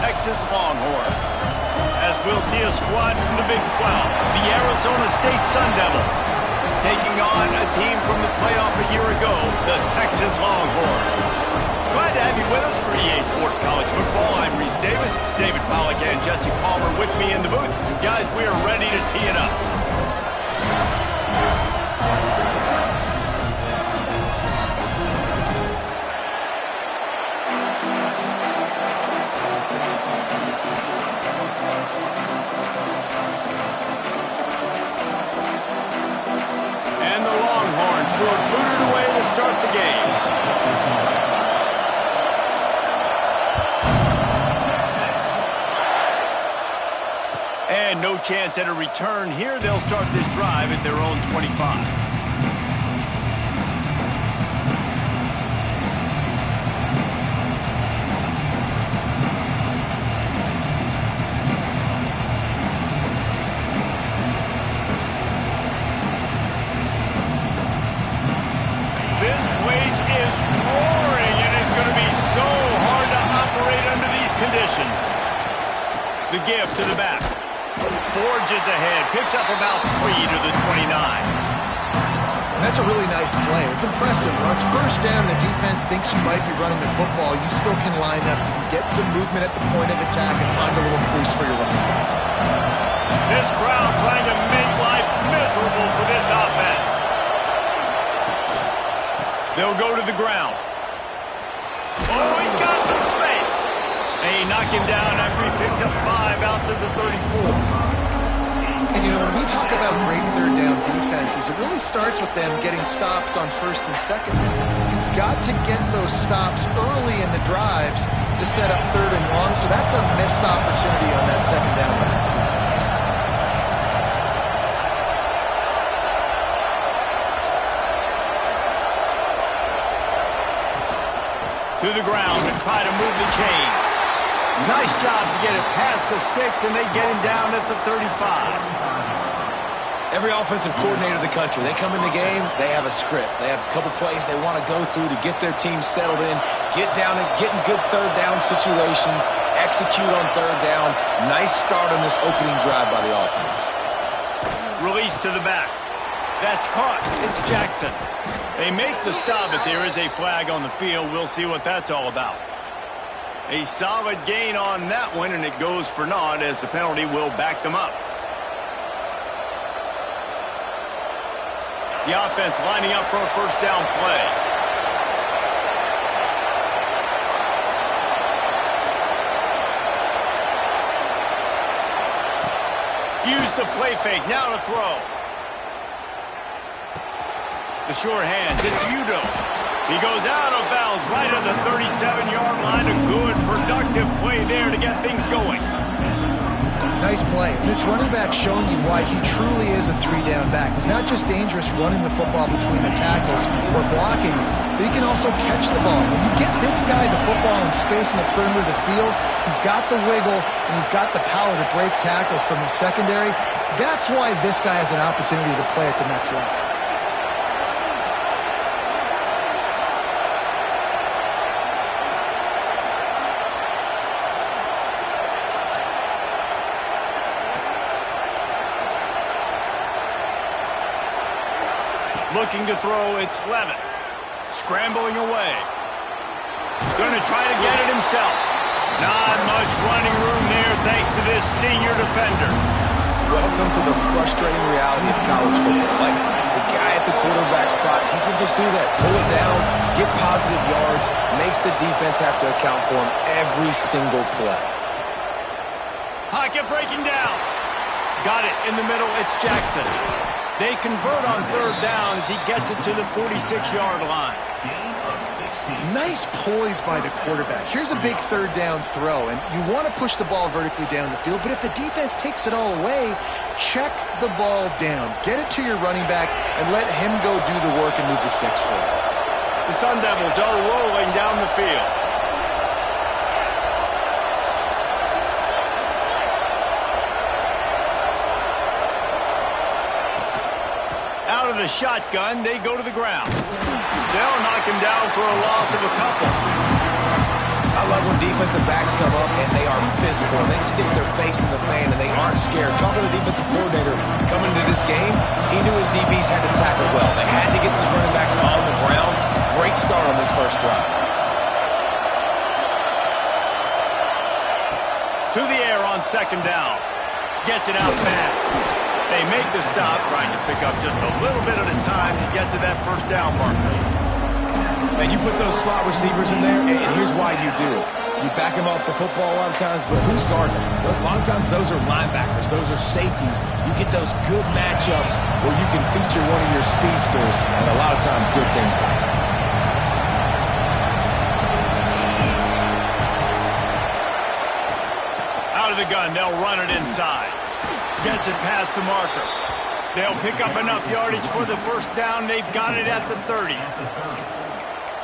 Texas Longhorns. As we'll see a squad from the Big 12, the Arizona State Sun Devils, taking on a team from the playoff a year ago, the Texas Longhorns. Glad to have you with us for EA Sports College Football. I'm Reese Davis, David Pollack and Jesse Palmer with me in the booth. Guys, we are ready to tee it up. And the Longhorns will boot it away to start the game. And no chance at a return here. They'll start this drive at their own 25. This place is roaring, and it's going to be so hard to operate under these conditions. The give to the back. Forges ahead, picks up about 3 to the 29. And that's a really nice play. It's impressive. When it's first down, the defense thinks you might be running the football. You still can line up, get some movement at the point of attack, and find a little crease for your running back. This crowd trying to make life miserable for this offense. They'll go to the ground. Oh, he's got some space. They knock him down after he picks up 5 out to the 34. And, you know, when we talk about great third down defenses, it really starts with them getting stops on first and second. You've got to get those stops early in the drives to set up third and long, so that's a missed opportunity on that second down by this defense. To the ground and try to move the chains. Nice job to get it past the sticks, and they get him down at the 35. Every offensive coordinator in the country, they come in the game, they have a script. They have a couple plays they want to go through to get their team settled in, get down and get in good third down situations, execute on third down. Nice start on this opening drive by the offense. Release to the back. That's caught. It's Jackson. They make the stop, but there is a flag on the field. We'll see what that's all about. A solid gain on that one, and it goes for naught as the penalty will back them up. The offense lining up for a first down play. Use the play fake. Now to throw. The sure hands. It's Udo. He goes out of bounds right at the 37-yard line. A good, productive play there to get things going. Nice play. This running back showing you why he truly is a three-down back. He's not just dangerous running the football between the tackles or blocking, but he can also catch the ball. When you get this guy the football in space in the perimeter of the field, he's got the wiggle and he's got the power to break tackles from the secondary. That's why this guy has an opportunity to play at the next level. Looking to throw, it's Levitt. Scrambling away. Going to try to get it himself. Not much running room there thanks to this senior defender. Welcome to the frustrating reality of college football. Like, the guy at the quarterback spot, he can just do that. Pull it down, get positive yards, makes the defense have to account for him every single play. Pocket breaking down. Got it in the middle, it's Jackson. They convert on third down as he gets it to the 46-yard line. Nice poise by the quarterback. Here's a big third down throw, and you want to push the ball vertically down the field, but if the defense takes it all away, check the ball down. Get it to your running back and let him go do the work and move the sticks for you. The Sun Devils are rolling down the field. Out of the shotgun, they go to the ground. They'll knock him down for a loss of a couple. I love when defense defensive backs come up, and they are physical. And they stick their face in the fan, and they aren't scared. Talking to the defensive coordinator coming into this game, he knew his DBs had to tackle well. They had to get these running backs on the ground. Great start on this first drive. To the air on second down. Gets it out fast. They make the stop, trying to pick up just a little bit at a time to get to that first down marker. And you put those slot receivers in there, and here's why you do it. You back them off the football a lot of times, but who's guarding them? A lot of times those are linebackers. Those are safeties. You get those good matchups where you can feature one of your speedsters, and a lot of times good things happen. Out of the gun, they'll run it inside. Gets it past the marker. They'll pick up enough yardage for the first down. They've got it at the 30.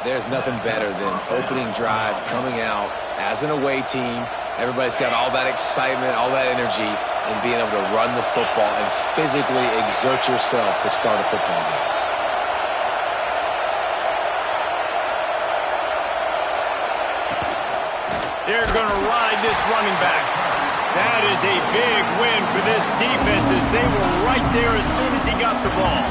There's nothing better than opening drive, coming out as an away team. Everybody's got all that excitement, all that energy, and being able to run the football and physically exert yourself to start a football game. They're going to ride this running back. That is a big win for this defense, as they were right there as soon as he got the ball.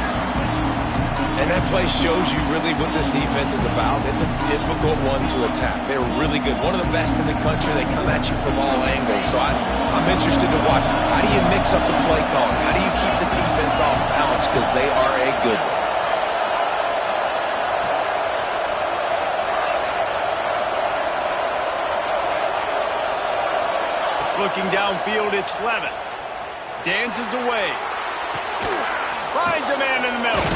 And that play shows you really what this defense is about. It's a difficult one to attack. They're really good. One of the best in the country. They come at you from all angles. So I'm interested to watch. How do you mix up the play calling? How do you keep the defense off balance? Because they are a good one. Looking downfield, it's Levitt. Dances away. Finds a man in the middle.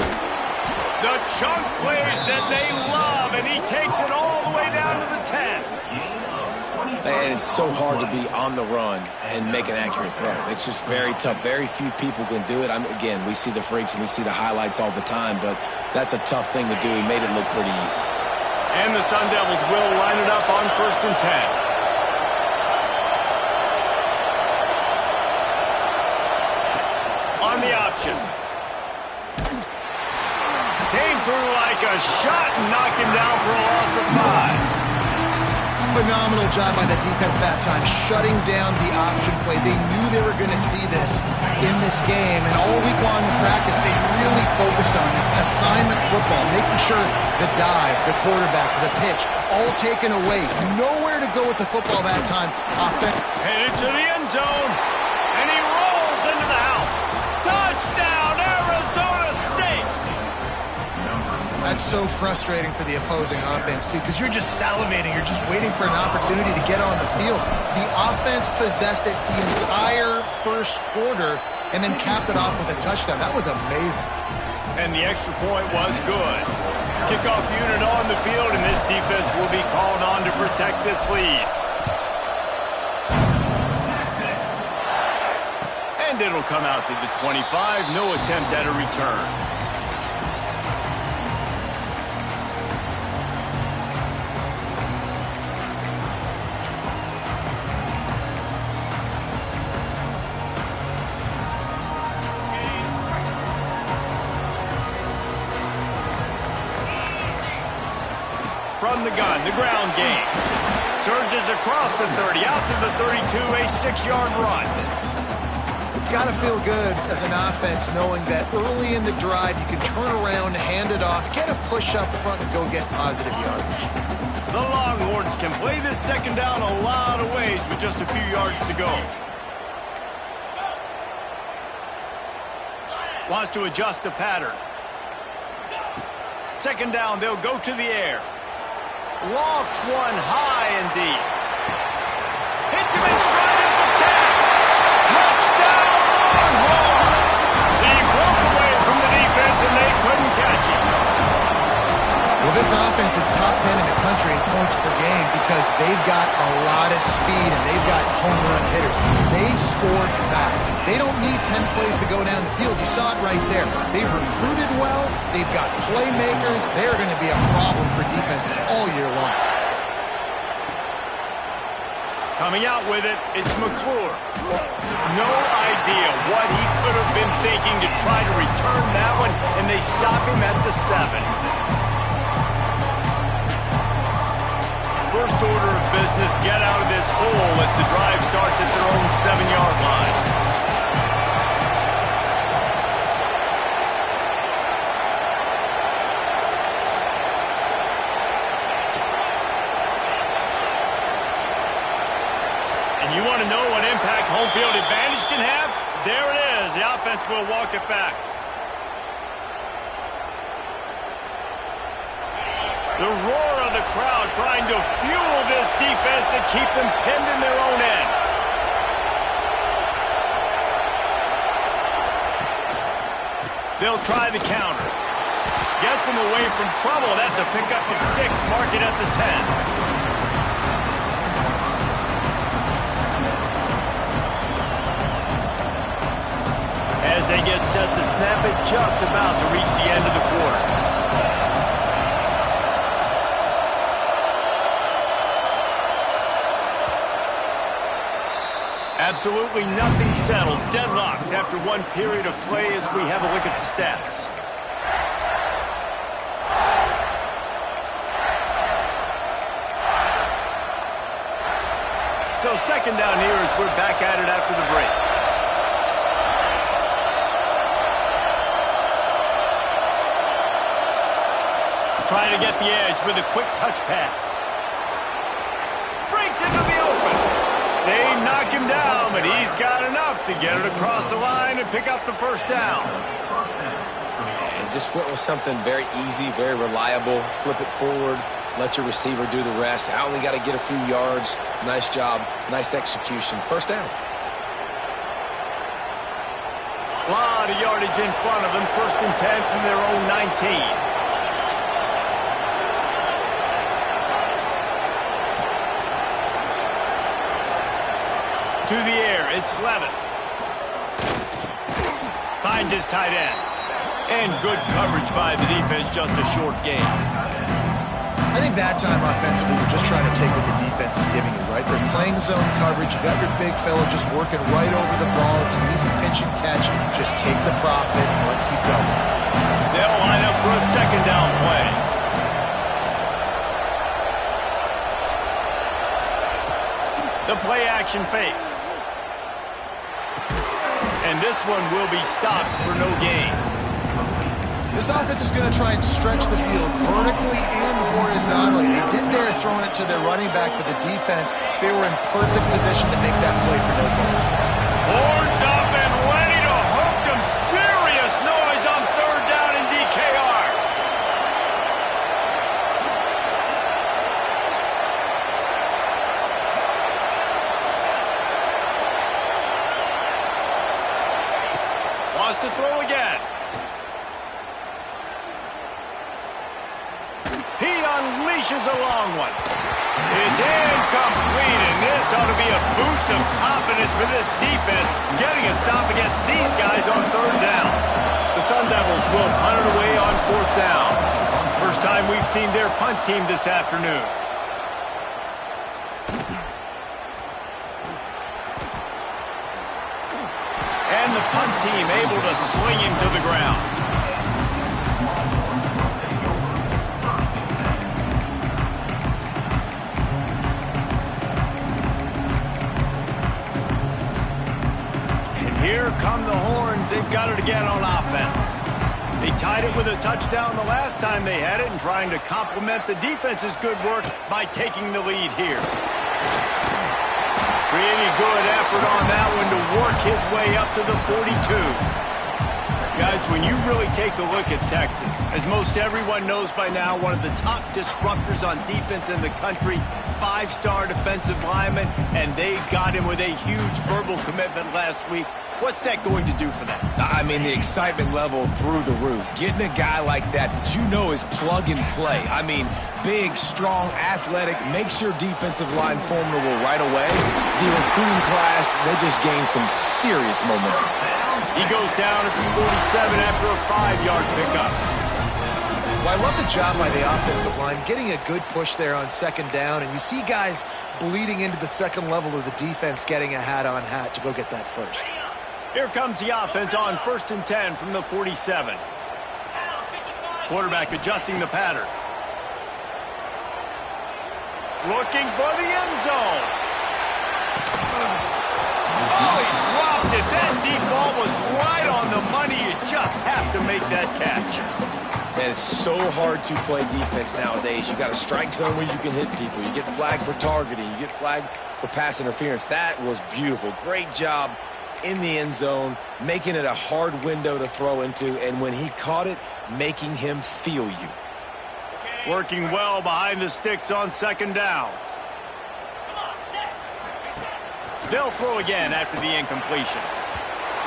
The chunk plays that they love, and he takes it all the way down to the 10. And it's so hard to be on the run and make an accurate throw. It's just very tough. Very few people can do it. Again, we see the freaks and we see the highlights all the time, but that's a tough thing to do. He made it look pretty easy. And the Sun Devils will line it up on 1st and 10. On the option. Came through like a shot and knocked him down for a loss of 5. Phenomenal job by the defense that time, shutting down the option play. They knew they were going to see this in this game, and all week long in practice, they really focused on this assignment football, making sure the dive, the quarterback, the pitch, all taken away. Nowhere to go with the football that time. Headed to the end zone, and he rolls into the house. Touchdown, Arizona State! That's so frustrating for the opposing offense, too, because you're just salivating. You're just waiting for an opportunity to get on the field. The offense possessed it the entire first quarter and then capped it off with a touchdown. That was amazing. And the extra point was good. Kickoff unit on the field, and this defense will be called on to protect this lead. And it'll come out to the 25. No attempt at a return. From the gun, the ground game. Surges across the 30, out to the 32, a 6-yard run. It's got to feel good as an offense knowing that early in the drive you can turn around, hand it off, get a push up front, and go get positive yardage. The Longhorns can play this second down a lot of ways with just a few yards to go. Wants to adjust the pattern. Second down, they'll go to the air. Lofts one high and deep. Hits him in stride at the 10. Touchdown, Longhorns! He broke away from the defense and they couldn't catch him. Well, this offense is top 10 in the country in points per game because they've got a lot of speed and they've got home run hitters. They score fast. They don't need 10 plays to go down the field. You saw it right there. They've recruited well. They've got playmakers. They're going to be a problem for defenses all year long. Coming out with it, it's McClure. No idea what he could have been thinking to try to return that one, and they stop him at the 7. First order of business, get out as the drive starts at their own 7-yard line. And you want to know what impact home field advantage can have? There it is. The offense will walk it back. The roar of the crowd trying to fuel this defense to keep them pinned in their own end. They'll try the counter. Gets them away from trouble. That's a pickup of 6. Mark it at the 10. As they get set to snap it, just about to reach the end of the quarter. Absolutely nothing settled. Deadlocked after one period of play as we have a look at the stats. So second down here as we're back at it after the break. Trying to get the edge with a quick touch pass. Breaks into the open. They knock him down, but he's got enough to get it across the line and pick up the first down. And just went with something very easy, very reliable. Flip it forward, let your receiver do the rest. I only got to get a few yards. Nice job, nice execution. First down. A lot of yardage in front of them. First and 10 from their own 19. To the air, it's Levin. Finds his tight end. And good coverage by the defense, just a short gain. I think that time offensively, we're just trying to take what the defense is giving you, right? They're playing zone coverage. You got your big fella just working right over the ball. It's an easy pitch and catch. Just take the profit and let's keep going. They'll line up for a second down play. The play action fake. And this one will be stopped for no gain. This offense is going to try and stretch the field vertically and horizontally. They did there throwing it to their running back, but the defense, they were in perfect position to make that play for no gain. Horns up and ready to hook them. Serious noise on third down in DKR. Wants to throw again. He unleashes a long one. It's incomplete, and this ought to be a boost of confidence for this defense, getting a stop against these guys on third down. The Sun Devils will punt it away on fourth down. First time we've seen their punt team this afternoon. And the punt team able to sling him to the ground. Here come the horns. They've got it again on offense. They tied it with a touchdown the last time they had it and trying to complement the defense's good work by taking the lead here. Pretty good effort on that one to work his way up to the 42. Guys, when you really take a look at Texas, as most everyone knows by now, one of the top disruptors on defense in the country, 5-star defensive lineman, and they got him with a huge verbal commitment last week. What's that going to do for them? I mean, the excitement level through the roof. Getting a guy like that you know is plug and play. I mean, big, strong, athletic, makes your defensive line formidable right away. The recruiting class, they just gained some serious momentum. He goes down at the 47 after a 5-yard pickup. Well, I love the job by the offensive line, getting a good push there on second down, and you see guys bleeding into the second level of the defense getting a hat-on-hat to go get that first. Here comes the offense on 1st and 10 from the 47. Quarterback adjusting the pattern. Looking for the end zone. that catch. Man, it's so hard to play defense nowadays. You got a strike zone where you can hit people. You get flagged for targeting. You get flagged for pass interference. That was beautiful. Great job in the end zone, making it a hard window to throw into, and when he caught it, making him feel you. Working well behind the sticks on second down. They'll throw again after the incompletion.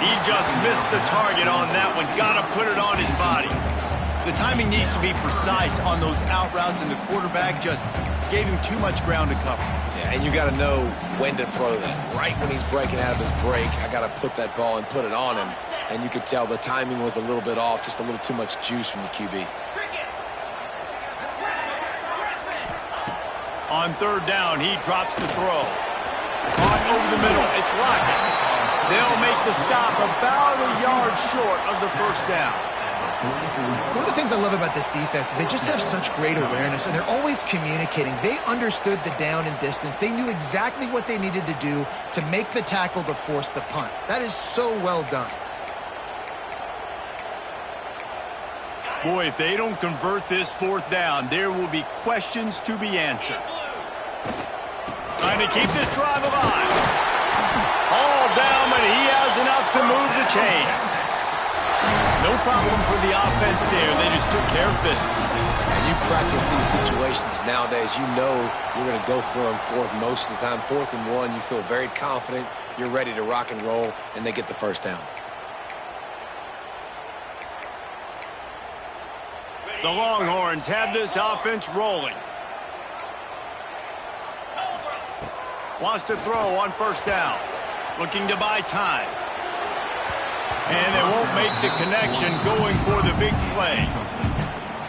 He just missed the target on that one. Got to put it on his body. The timing needs to be precise on those out routes, and the quarterback just gave him too much ground to cover. Yeah, and you got to know when to throw that. Right when he's breaking out of his break, I got to put that ball and put it on him. And you could tell the timing was a little bit off, just a little too much juice from the QB. On third down, he drops the throw. Caught over the middle. It's Lockett. They'll make the stop about a yard short of the first down. One of the things I love about this defense is they just have such great awareness, and they're always communicating. They understood the down and distance. They knew exactly what they needed to do to make the tackle to force the punt. That is so well done. Boy, if they don't convert this fourth down, there will be questions to be answered. Trying to keep this drive alive. All down, but he has enough to move the chains. No problem for the offense there. They just took care of business. And you practice these situations nowadays, you know you're going to go for them fourth most of the time. 4th and 1, you feel very confident. You're ready to rock and roll, and they get the first down. The Longhorns have this offense rolling. Wants to throw on first down. Looking to buy time. And they won't make the connection, going for the big play.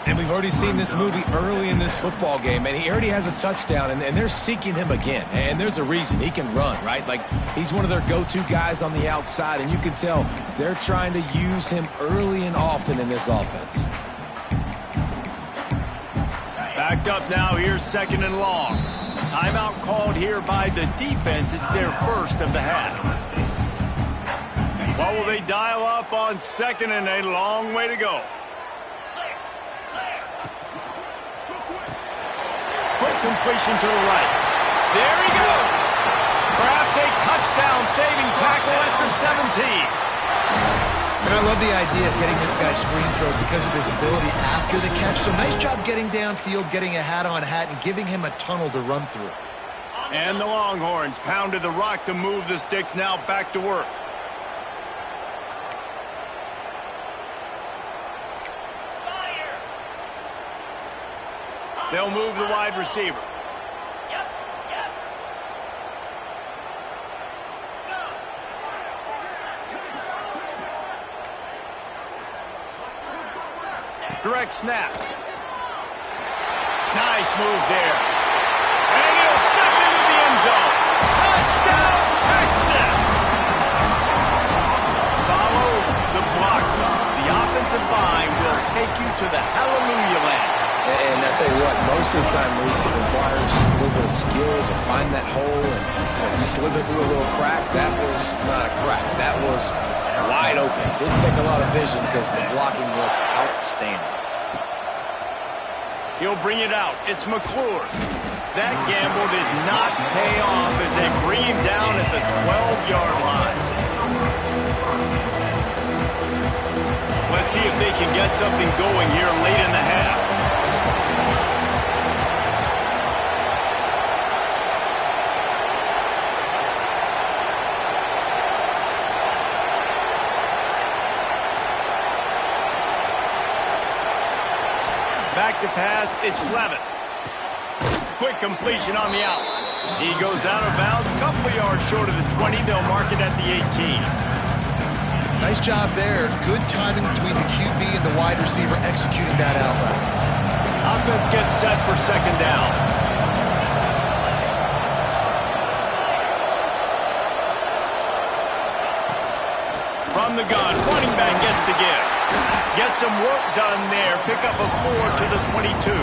And we've already seen this movie early in this football game, and he already has a touchdown, and they're seeking him again. And there's a reason. He can run, right? Like, he's one of their go-to guys on the outside, and you can tell they're trying to use him early and often in this offense. Backed up now, here's second and long. Timeout called here by the defense. It's their first of the half. What will they dial up on second and a long way to go? Quick completion to the right. There he goes. Perhaps a touchdown-saving tackle at the 17. And I love the idea of getting this guy screen throws because of his ability after the catch. So nice job getting downfield, getting a hat-on-hat, and giving him a tunnel to run through. And the Longhorns pounded the rock to move the sticks, now back to work. They'll move the wide receiver. Direct snap. Nice move there. And he'll step into the end zone. Touchdown, Texas! Follow the block. The offensive line will take you to the hallelujah land. And I tell you what, most of the time, Reese, it requires a little bit of skill to find that hole and slither through a little crack. That was not a crack. That was wide open. Didn't take a lot of vision because the blocking was outstanding. He'll bring it out. It's McClure. That gamble did not pay off as they bring him down at the 12-yard line. Let's see if they can get something going here late in the half. Back to pass, it's Levitt. Quick completion on the out. He goes out of bounds, couple of yards short of the 20. They'll mark it at the 18. Nice job there. Good timing between the QB and the wide receiver executing that out route. Offense gets set for second down. From the gun, running back gets to give. Get some work done there. Pick up a 4 to the 22.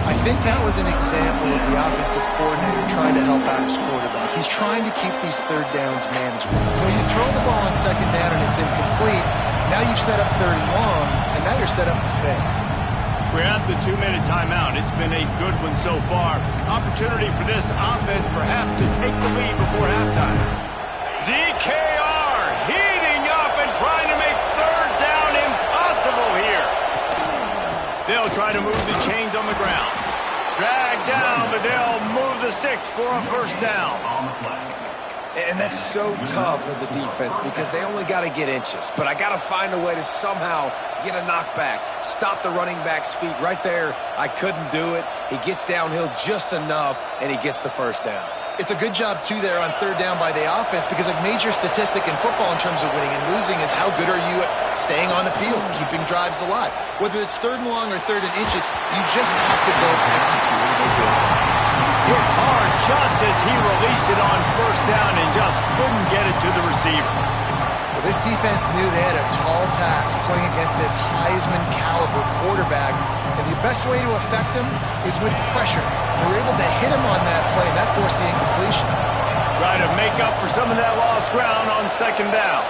I think that was an example of the offensive coordinator trying to help out his quarterback. He's trying to keep these third downs manageable. When you throw the ball on second down and it's incomplete, Now you've set up 3rd and long, and now you're set up to fail. We're at the 2-minute timeout. It's been a good one so far. Opportunity for this offense perhaps to take the lead before halftime. DKR heating up and trying to make 3rd down impossible here. They'll try to move the chains on the ground. Drag down, but they'll move the sticks for a 1st down. And that's so tough as a defense because they only got to get inches. But I got to find a way to somehow get a knockback, stop the running back's feet right there. I couldn't do it. He gets downhill just enough, and he gets the 1st down. It's a good job, too, there on 3rd down by the offense because a major statistic in football in terms of winning and losing is how good are you at staying on the field, keeping drives alive. Whether it's 3rd and long or 3rd and inches, you just have to go execute, and they do it. Hit hard just as he released it on 1st down and just couldn't get it to the receiver. Well, this defense knew they had a tall task playing against this Heisman-caliber quarterback, and the best way to affect him is with pressure. They were able to hit him on that play, and that forced the incompletion. Try to make up for some of that lost ground on 2nd down.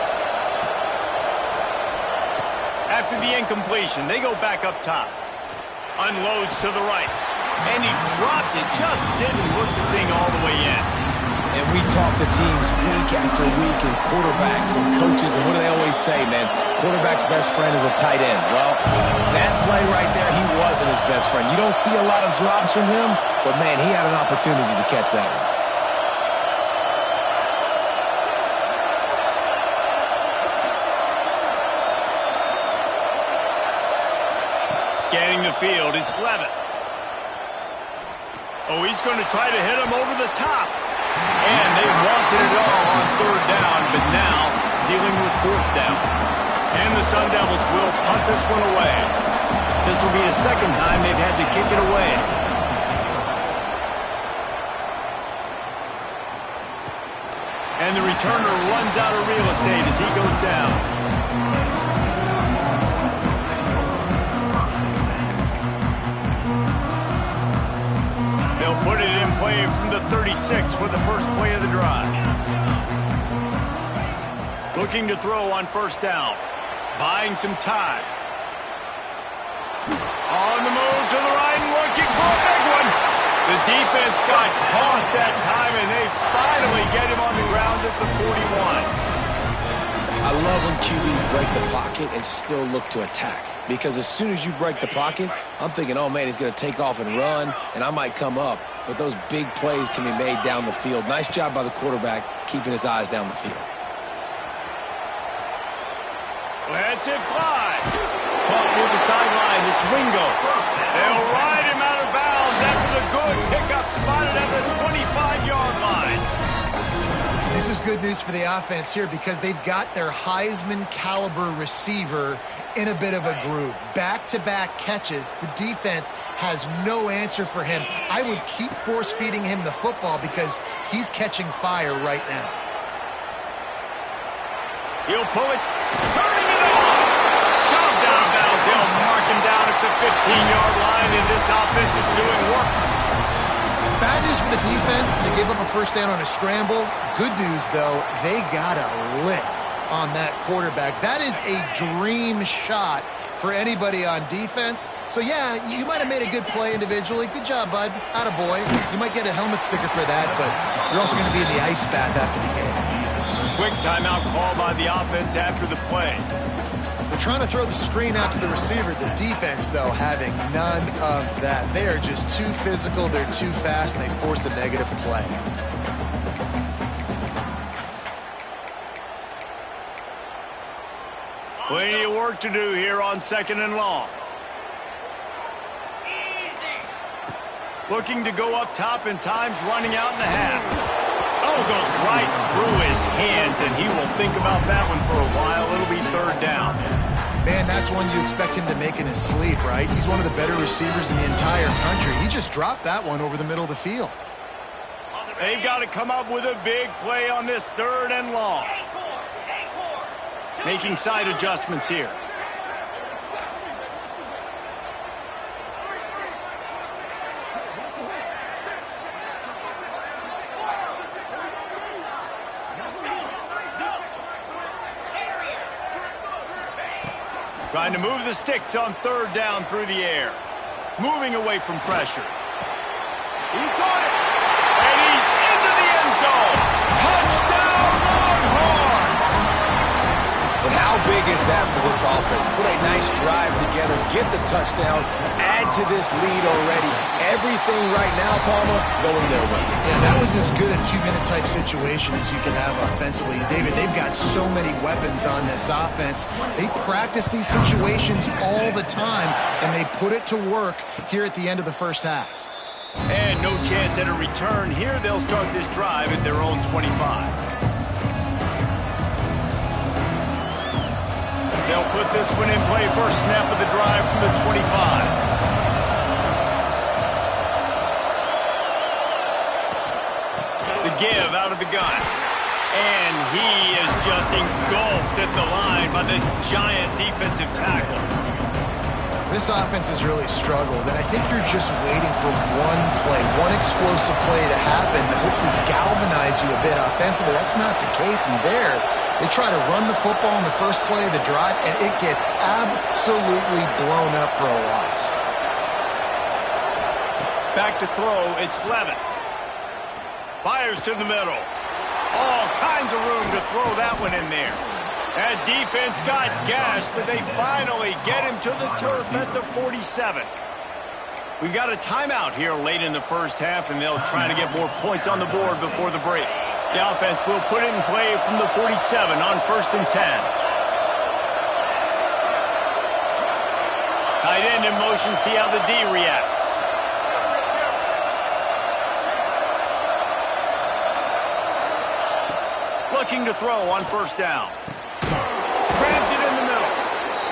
After the incompletion, they go back up top. Unloads to the right. And he dropped it, just didn't look the thing all the way in. And we talk to teams week after week and quarterbacks and coaches, and what do they always say, man? Quarterback's best friend is a tight end. Well, that play right there, he wasn't his best friend. You don't see a lot of drops from him, but, man, he had an opportunity to catch that one. Scanning the field, it's Levitt. Oh, he's going to try to hit him over the top. And they wanted it all on 3rd down, but now dealing with 4th down. And the Sun Devils will punt this one away. This will be the 2nd time they've had to kick it away. And the returner runs out of real estate as he goes down. They'll put it in play from the 36 for the 1st play of the drive. Looking to throw on 1st down. Buying some time. On the move to the right and looking for a big one. The defense got caught that time, and they finally get him on the ground at the 41. I love when QBs break the pocket and still look to attack. Because as soon as you break the pocket, I'm thinking, oh, man, he's going to take off and run, and I might come up. But those big plays can be made down the field. Nice job by the quarterback keeping his eyes down the field. Let's it fly. Caught near the sideline. It's Wingo. They'll ride him out of bounds after the good pickup spotted at the 25-yard line. This is good news for the offense here because they've got their Heisman-caliber receiver in a bit of a groove. Back-to-back catches. The defense has no answer for him. I would keep force-feeding him the football because he's catching fire right now. He'll pull it. Turning it on. Shoved out of bounds. He'll mark him down at the 15-yard line, and this offense is doing work. Bad news for the defense. They gave up a 1st down on a scramble. Good news, though, they got a lick on that quarterback. That is a dream shot for anybody on defense. So, yeah, you might have made a good play individually. Good job, bud. Attaboy. You might get a helmet sticker for that, but you're also going to be in the ice bath after the game. Quick timeout call by the offense after the play. They're trying to throw the screen out to the receiver. The defense, though, having none of that. They are just too physical. They're too fast, and they force a negative play. Plenty of work to do here on 2nd and long. Looking to go up top and time's running out in the half. Oh, goes right through his hands, and he will think about that one for a while. It'll be 3rd down. Man, that's one you expect him to make in his sleep, right? He's one of the better receivers in the entire country. He just dropped that one over the middle of the field. They've got to come up with a big play on this 3rd and long. Making side adjustments here. Trying to move the sticks on third down through the air. Moving away from pressure. He caught it. And he's into the end zone. Touchdown, Longhorns! But how big is that for this offense? Put a nice drive together, get the touchdown, add to this lead already. Everything right now, Palmer, going their way. Yeah, that was as good a two-minute type situation as you could have offensively. David, they've got so many weapons on this offense. They practice these situations all the time, and they put it to work here at the end of the first half. And no chance at a return here. They'll start this drive at their own 25. They'll put this one in play. First snap of the drive from the 25. The give out of the gun. And he is just engulfed at the line by this giant defensive tackle. This offense has really struggled, and I think you're just waiting for one play, one explosive play to happen to hopefully galvanize you a bit offensively. That's not the case in there. They try to run the football in the first play of the drive, and it gets absolutely blown up for a loss. Back to throw, it's Levin. Fires to the middle. All kinds of room to throw that one in there. That defense got gashed, but they finally get him to the turf at the 47. We've got a timeout here late in the first half, and they'll try to get more points on the board before the break. The offense will put it in play from the 47 on 1st and 10. Tight end in motion, see how the D reacts. Looking to throw on 1st down. Grabs it in the middle.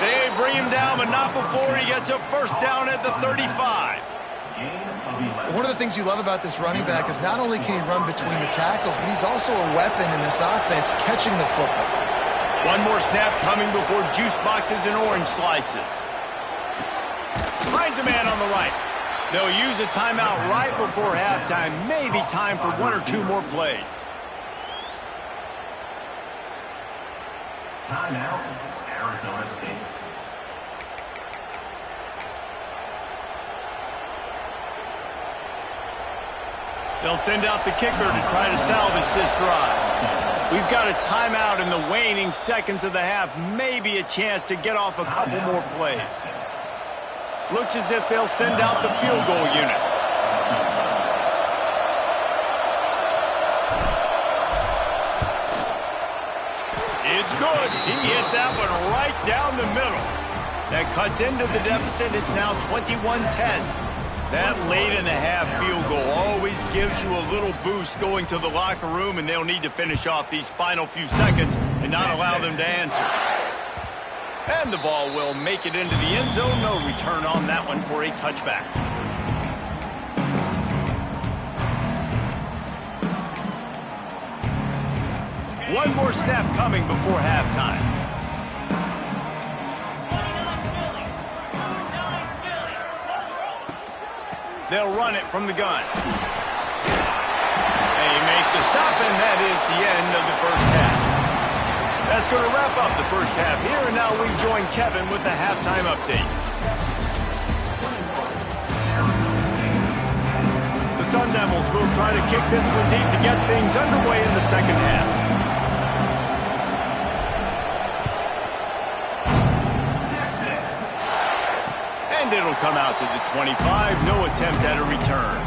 They bring him down, but not before he gets a 1st down at the 35. One of the things you love about this running back is not only can he run between the tackles, but he's also a weapon in this offense catching the football. One more snap coming before juice boxes and orange slices. Finds a man on the right. They'll use a timeout right before halftime. Maybe time for one or two more plays. Timeout, Arizona State. They'll send out the kicker to try to salvage this drive. We've got a timeout in the waning seconds of the half. Maybe a chance to get off a couple more plays. Looks as if they'll send out the field goal unit. It's good. He hit that one right down the middle. That cuts into the deficit. It's now 21-10. That late in the half field goal always gives you a little boost going to the locker room, and they'll need to finish off these final few seconds and not allow them to answer. And the ball will make it into the end zone. No return on that one for a touchback. One more snap coming before halftime. They'll run it from the gun. They make the stop, and that is the end of the first half. That's going to wrap up the first half here, and now we join Kevin with the halftime update. The Sun Devils will try to kick this one deep to get things underway in the second half. And it'll come out to the 25. No attempt at a return.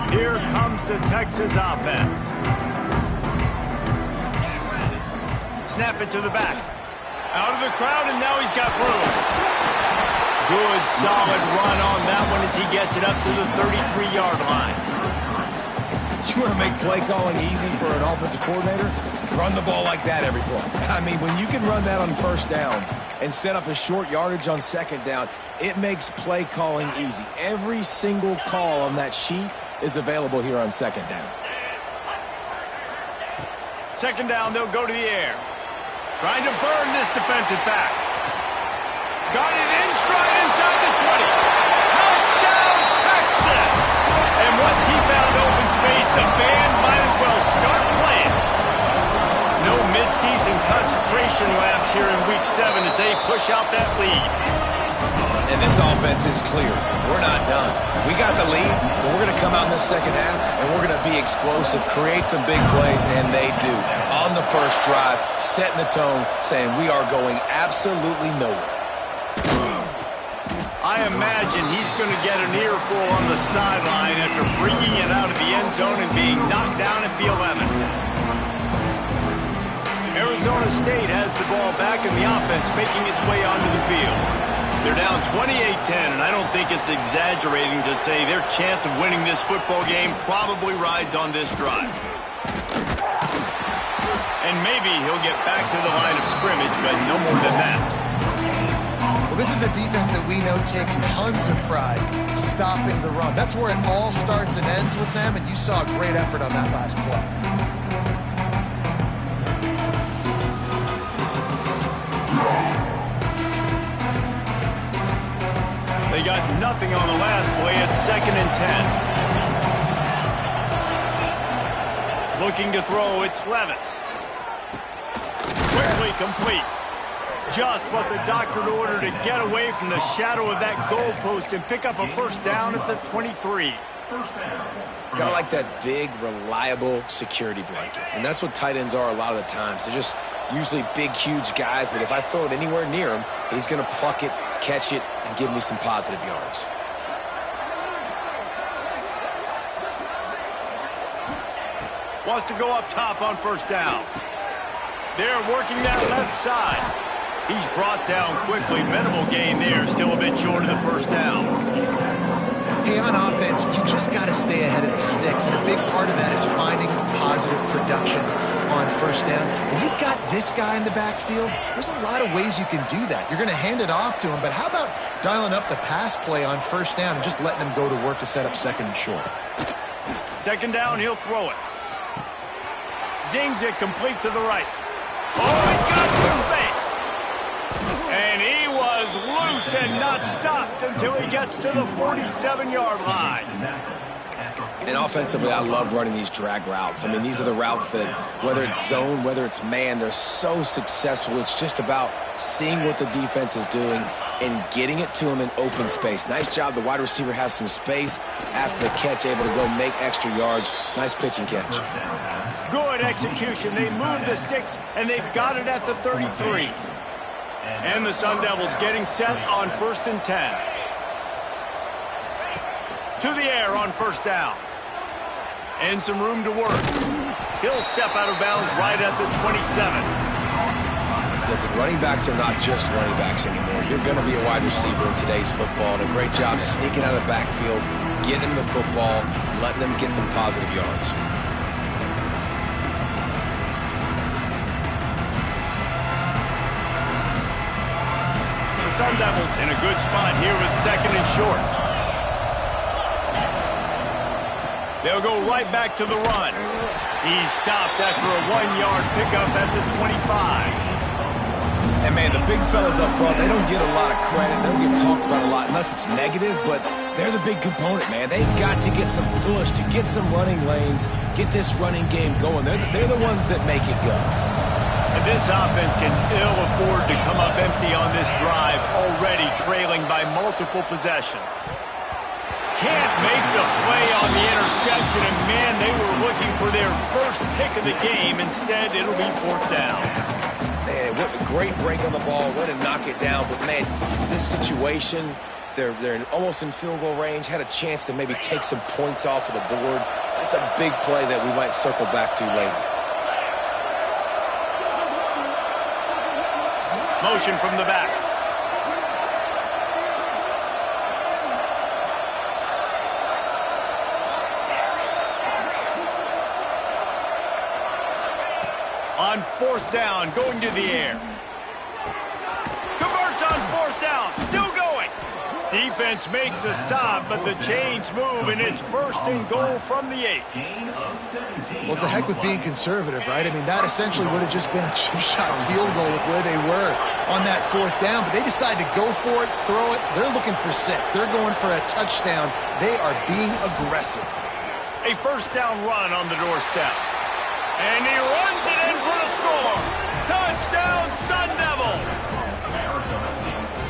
Here comes the Texas offense. Snap it to the back. Out of the crowd, and now he's got room. Good, solid run on that one as he gets it up to the 33-yard line. You want to make play calling easy for an offensive coordinator? Run the ball like that every play. I mean, when you can run that on first down and set up a short yardage on second down, it makes play calling easy. Every single call on that sheet is available here on second down. Second down, they'll go to the air. Trying to burn this defensive back. Got it in stride inside Once he found open space, the band might as well start playing. No mid-season concentration lapse here in Week 7 as they push out that lead. And this offense is clear. We're not done. We got the lead, but we're going to come out in the second half, and we're going to be explosive, create some big plays, and they do. On the first drive, setting the tone, saying we are going absolutely nowhere. I imagine he's going to get an earful on the sideline after bringing it out of the end zone and being knocked down at the 11. Arizona State has the ball back, and the offense making its way onto the field. They're down 28-10, and I don't think it's exaggerating to say their chance of winning this football game probably rides on this drive. And maybe he'll get back to the line of scrimmage, but no more than that. Well, this is a defense that we know takes tons of pride stopping the run. That's where it all starts and ends with them, and you saw a great effort on that last play. They got nothing on the last play. It's 2nd and 10. Looking to throw, it's Levitt. Quickly complete. Just what the doctor ordered to get away from the shadow of that goalpost and pick up a first down at the 23. Kind of like that big, reliable security blanket. And that's what tight ends are a lot of the times. They're just usually big, huge guys that if I throw it anywhere near him, he's going to pluck it, catch it, and give me some positive yards. Wants to go up top on first down. They're working that left side. He's brought down quickly. Minimal gain there. Still a bit short of the first down. Hey, on offense, you just got to stay ahead of the sticks, and a big part of that is finding positive production on first down. When you've got this guy in the backfield, there's a lot of ways you can do that. You're going to hand it off to him, but how about dialing up the pass play on first down and just letting him go to work to set up 2nd and short? 2nd down, he'll throw it. Zings it complete to the right. Oh, he's got some space. And he was loose and not stopped until he gets to the 47-yard line. And offensively, I love running these drag routes. I mean, these are the routes that, whether it's zone, whether it's man, they're so successful. It's just about seeing what the defense is doing and getting it to him in open space. Nice job. The wide receiver has some space after the catch, able to go make extra yards. Nice pitch and catch. Good execution. They move the sticks, and they've got it at the 33. And the Sun Devils getting set on 1st and 10. To the air on first down. And some room to work. He'll step out of bounds right at the 27. Listen, running backs are not just running backs anymore. You're going to be a wide receiver in today's football. And a great job sneaking out of the backfield, getting him the football, letting them get some positive yards. Sun Devils in a good spot here with 2nd and short. They'll go right back to the run. He's stopped after a 1-yard pickup at the 25. And, man, the big fellas up front, they don't get a lot of credit. They don't get talked about a lot unless it's negative, but they're the big component, man. They've got to get some push, to get some running lanes, get this running game going. They're the ones that make it go. And this offense can ill afford to come up empty on this drive, already trailing by multiple possessions. Can't make the play on the interception, and man, they were looking for their first pick of the game. Instead, it'll be 4th down. Man, what a great break on the ball, way to knock it down. But, man, this situation, they're almost in field goal range, had a chance to maybe take some points off of the board. That's a big play that we might circle back to later. Motion from the back. On 4th down, going to the air. Converts on 4th down, still going. Defense makes a stop, but the chains move, and it's 1st and goal from the 8. Well, it's a heck with being conservative, right? I mean, that essentially would have just been a chip-shot field goal with where they were on that 4th down, but they decided to go for it, throw it. They're looking for 6. They're going for a touchdown. They are being aggressive. A first down run on the doorstep. And he runs it in for the score. Touchdown, Sun Devils!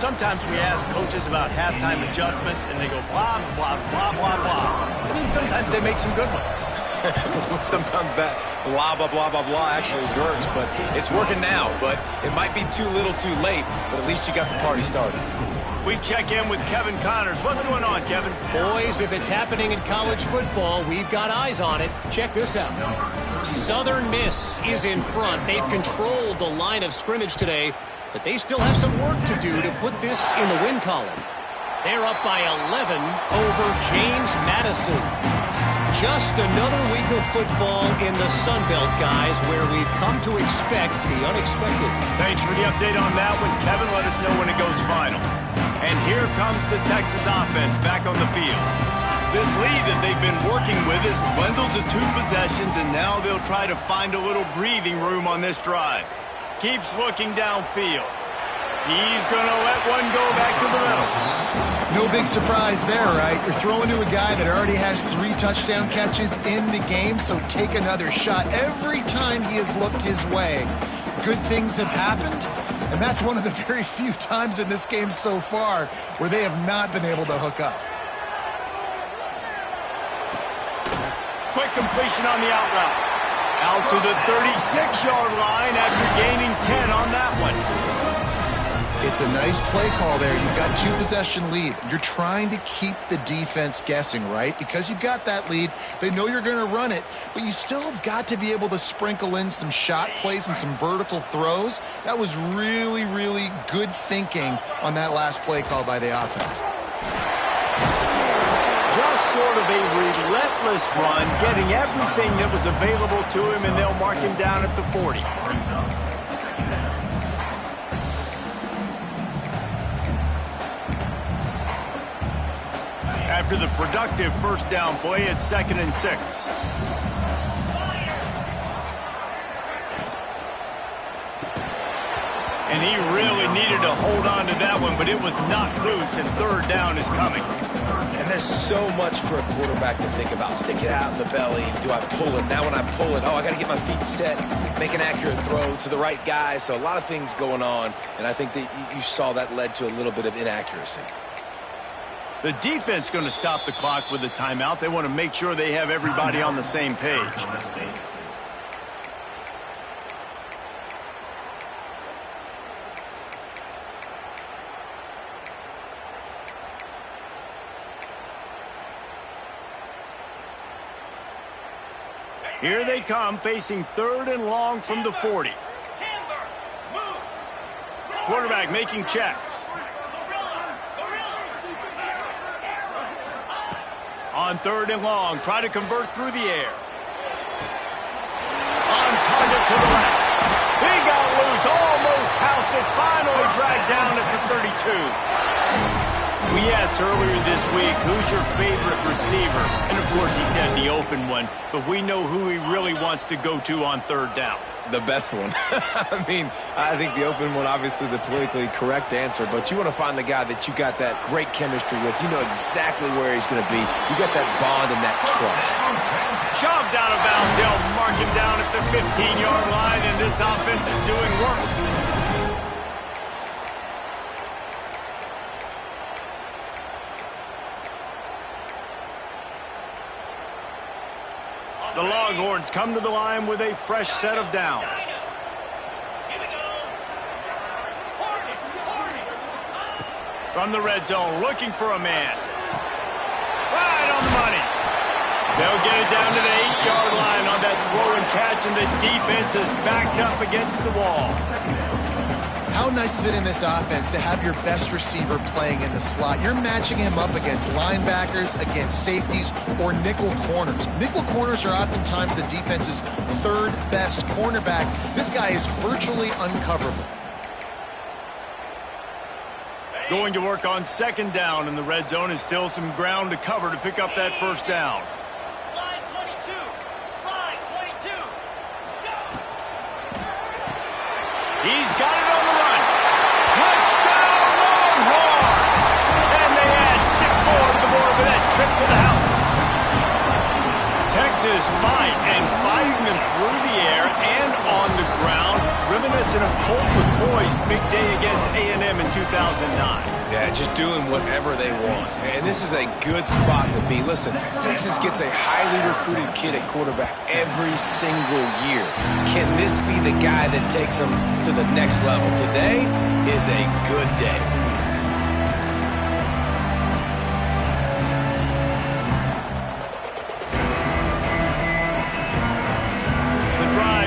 Sometimes we ask coaches about halftime adjustments, and they go blah, blah, blah, blah, blah. And then sometimes they make some good ones. Sometimes that blah, blah, blah, blah, blah actually works, but it's working now. But it might be too little too late, but at least you got the party started. We check in with Kevin Connors. What's going on, Kevin? Boys, if it's happening in college football, we've got eyes on it. Check this out. Southern Miss is in front. They've controlled the line of scrimmage today, but they still have some work to do to put this in the win column. They're up by 11 over James Madison. Just another week of football in the Sun Belt, guys, where we've come to expect the unexpected. Thanks for the update on that one, Kevin. Let us know when it goes final. And here comes the Texas offense back on the field. This lead that they've been working with has dwindled to 2 possessions, and now they'll try to find a little breathing room on this drive. Keeps looking downfield. He's going to let one go back to the middle. No big surprise there, right? You're throwing to a guy that already has 3 touchdown catches in the game, so take another shot. Every time he has looked his way, good things have happened, and that's one of the very few times in this game so far where they have not been able to hook up. Quick completion on the out route. Out to the 36-yard line after gaining 10 on that one. It's a nice play call there. You've got 2 possession lead. You're trying to keep the defense guessing, right? Because you've got that lead. They know you're going to run it, but you still have got to be able to sprinkle in some shot plays and some vertical throws. That was really, really good thinking on that last play call by the offense. Just sort of a relentless run, getting everything that was available to him, and they'll mark him down at the 40. After the productive first down play, it's 2nd and 6. And he really needed to hold on to that one, but it was knocked loose, and 3rd down is coming. And there's so much for a quarterback to think about. Stick it out in the belly. Do I pull it? Now when I pull it, oh, I got to get my feet set, make an accurate throw to the right guy. So a lot of things going on, and I think that you saw that led to a little bit of inaccuracy. The defense going to stop the clock with a timeout. They want to make sure they have everybody on the same page. Here they come, facing 3rd and long from the 40. Quarterback making checks. On 3rd and long, try to convert through the air. On target to the left. He got loose, almost housed it, finally dragged down at the 32. We asked earlier this week, who's your favorite receiver? And of course he said the open one, but we know who he really wants to go to on 3rd down. The best one. I mean, I think the open one, obviously the politically correct answer, but you want to find the guy that you got that great chemistry with. You know exactly where he's going to be. You got that bond and that trust. Shoved out of bounds. They'll mark him down at the 15-yard line, and this offense is doing work. The Longhorns come to the line with a fresh set of downs. From the red zone, looking for a man. Right on the money. They'll get it down to the 8-yard line on that throw and catch, and the defense is backed up against the wall. How nice is it in this offense to have your best receiver playing in the slot? You're matching him up against linebackers, against safeties, or nickel corners. Nickel corners are oftentimes the defense's 3rd best cornerback. This guy is virtually uncoverable. Going to work on 2nd down, and the red zone is still some ground to cover to pick up that 1st down. Slide 22. Slide 22. Go. He's got it on the run. Touchdown, Longhorn! And they add 6 more to the board with that trip to the house. Texas fighting them through the air and on the ground, reminiscent of Colt McCoy's big day against A&M in 2009. Yeah, just doing whatever they want. And this is a good spot to be. Listen, Texas gets a highly recruited kid at quarterback every single year. Can this be the guy that takes them to the next level? Today is a good day.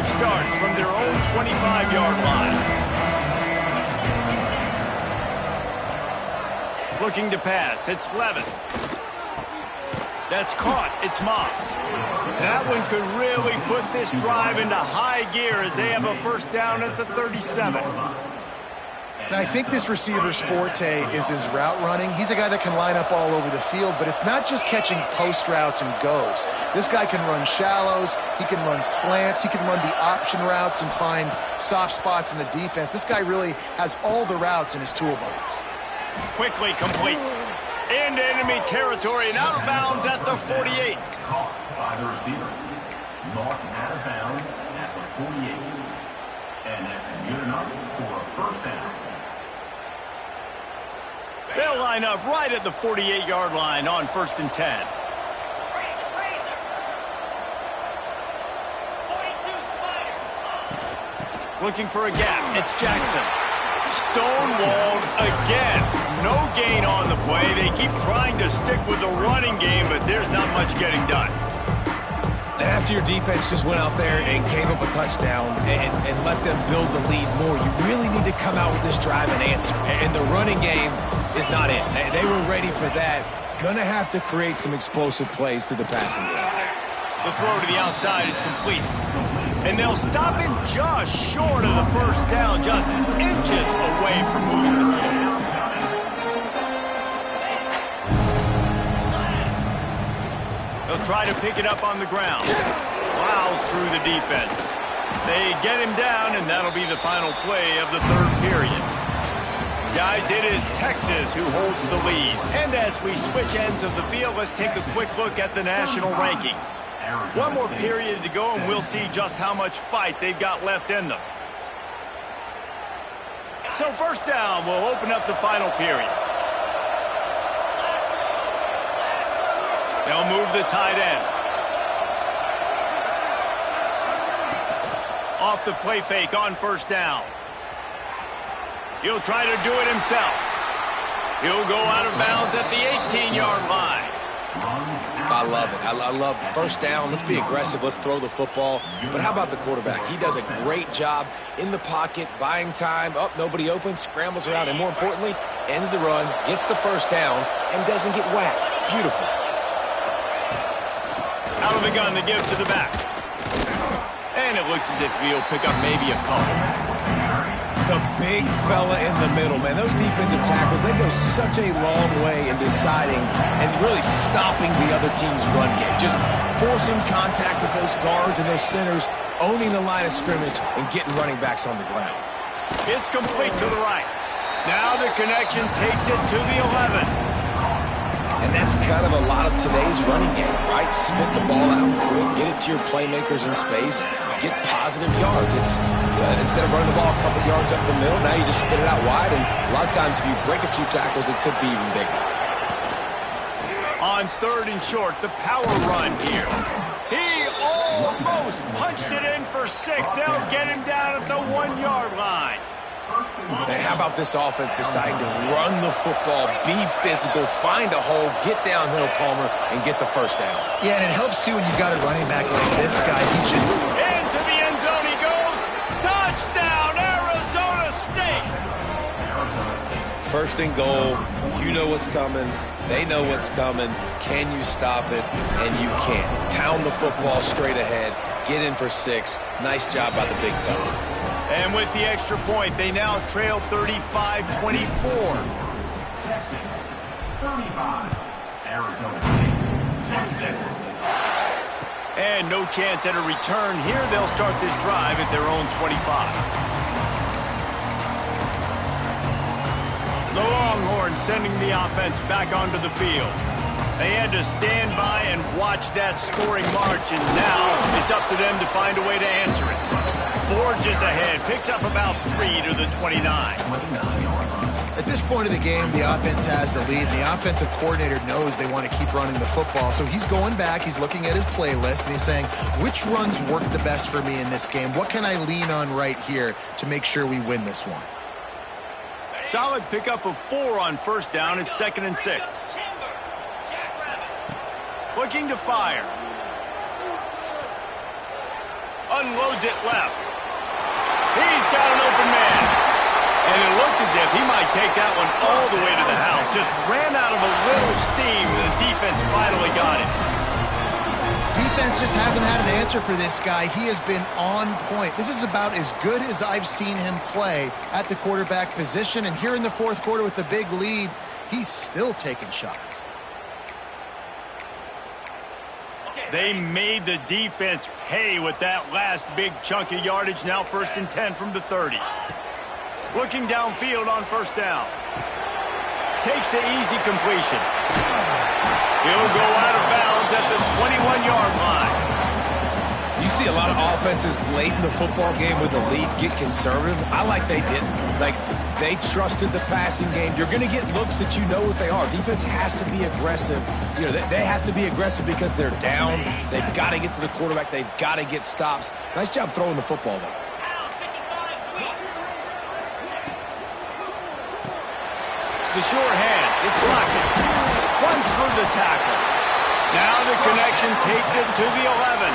Starts from their own 25-yard line. Looking to pass. It's Levin. That's caught. It's Moss. That one could really put this drive into high gear as they have a first down at the 37. And I think this receiver's forte is his route running. He's a guy that can line up all over the field, but it's not just catching post routes and goes. This guy can run shallows, he can run slants, he can run the option routes and find soft spots in the defense. This guy really has all the routes in his toolbox. Quickly complete. Into enemy territory and out of bounds at the 48. Caught by the receiver. Marked out of bounds at the 48. And that's good enough for a first down. They'll line up right at the 48-yard line on 1st and 10. Razor. 42 Spiders. Looking for a gap. It's Jackson. Stonewalled again. No gain on the play. They keep trying to stick with the running game, but there's not much getting done. And after your defense just went out there and gave up a touchdown and let them build the lead more, you really need to come out with this drive and answer. And the running game is not in. They were ready for that. Gonna have to create some explosive plays through the passing game. The throw to the outside is complete. And they'll stop him just short of the first down, just inches away from moving the sticks. They'll try to pick it up on the ground. Plows through the defense. They get him down, and that'll be the final play of the third period. Guys, it is Texas who holds the lead. And as we switch ends of the field, let's take a quick look at the national rankings. One more period to go, and we'll see just how much fight they've got left in them. So first down will open up the final period. They'll move the tight end. Off the play fake on first down. He'll try to do it himself. He'll go out of bounds at the 18-yard line. I love it. I love first down. Let's be aggressive. Let's throw the football. But how about the quarterback? He does a great job in the pocket, buying time. Oh, nobody open, scrambles around, and more importantly, ends the run, gets the first down, and doesn't get whacked. Beautiful. Out of the gun to give to the back. And it looks as if he'll pick up maybe a couple. The big fella in the middle, man. Those defensive tackles, they go such a long way in deciding and really stopping the other team's run game. Just forcing contact with those guards and those centers, owning the line of scrimmage, and getting running backs on the ground. It's complete to the right. Now the connection takes it to the 11. And that's kind of a lot of today's running game, right? Spit the ball out quick, get it to your playmakers in space, get positive yards. It's instead of running the ball a couple yards up the middle, now you just spit it out wide, and a lot of times if you break a few tackles, it could be even bigger. On 3rd and short, the power run here. He almost punched it in for 6. They'll get him down at the 1-yard line. And how about this offense deciding to run the football, be physical, find a hole, get downhill, Palmer, and get the first down. Yeah, and it helps, too, when you've got a running back like this guy. He just... Into the end zone he goes. Touchdown, Arizona State. First and goal. You know what's coming. They know what's coming. Can you stop it? And you can. Pound the football straight ahead. Get in for 6. Nice job by the big fella. And with the extra point, they now trail 35-24. Texas, 35. Arizona State, 26. And no chance at a return here. They'll start this drive at their own 25. The Longhorns sending the offense back onto the field. They had to stand by and watch that scoring march, and now it's up to them to find a way to answer it. Forges ahead, picks up about 3 to the 29. At this point of the game, the offense has the lead. The offensive coordinator knows they want to keep running the football, so he's going back, he's looking at his playlist, and he's saying, which runs work the best for me in this game? What can I lean on right here to make sure we win this one? Solid pickup of 4 on first down. It's 2nd and 6. Looking to fire. Unloads it left. He's got an open man. And it looked as if he might take that one all the way to the house. Just ran out of a little steam, and the defense finally got it. Defense just hasn't had an answer for this guy. He has been on point. This is about as good as I've seen him play at the quarterback position. And here in the fourth quarter with a big lead, he's still taking shots. They made the defense pay with that last big chunk of yardage. Now 1st and 10 from the 30. Looking downfield on first down. Takes the easy completion. He'll go out of bounds at the 21-yard line. You see a lot of offenses late in the football game with the lead get conservative. I like they didn't. Like, they trusted the passing game. You're going to get looks that you know what they are. Defense has to be aggressive. You know, they have to be aggressive because they're down. They've got to get to the quarterback. They've got to get stops. Nice job throwing the football, though. The sure hands. It's Lockett. Runs through the tackle. Now the connection takes it to the 11.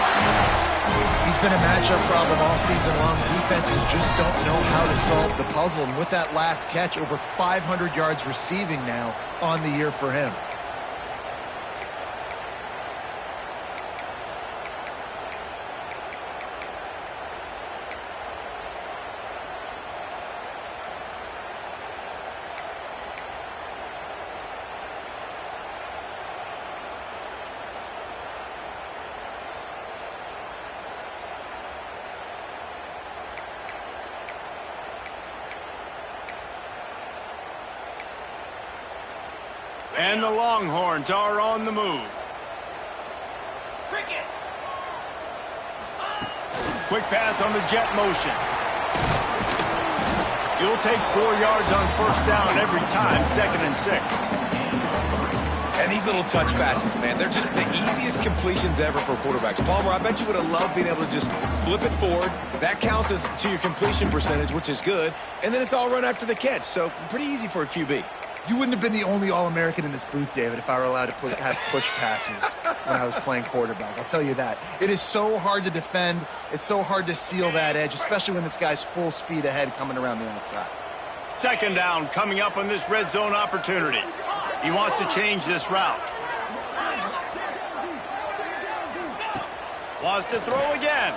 He's been a matchup problem all season long. Defenses just don't know how to solve the puzzle. And with that last catch, over 500 yards receiving now on the year for him. And the Longhorns are on the move. Quick pass on the jet motion. You'll take 4 yards on first down every time, 2nd and 6. And these little touch passes, man, they're just the easiest completions ever for quarterbacks. Palmer, I bet you would have loved being able to just flip it forward. That counts as to your completion percentage, which is good. And then it's all run after the catch, so pretty easy for a QB. You wouldn't have been the only All-American in this booth, David, if I were allowed to have push passes when I was playing quarterback. I'll tell you that. It is so hard to defend. It's so hard to seal that edge, especially when this guy's full speed ahead coming around the outside. 2nd down coming up on this red zone opportunity. He wants to change this route. Wants to throw again.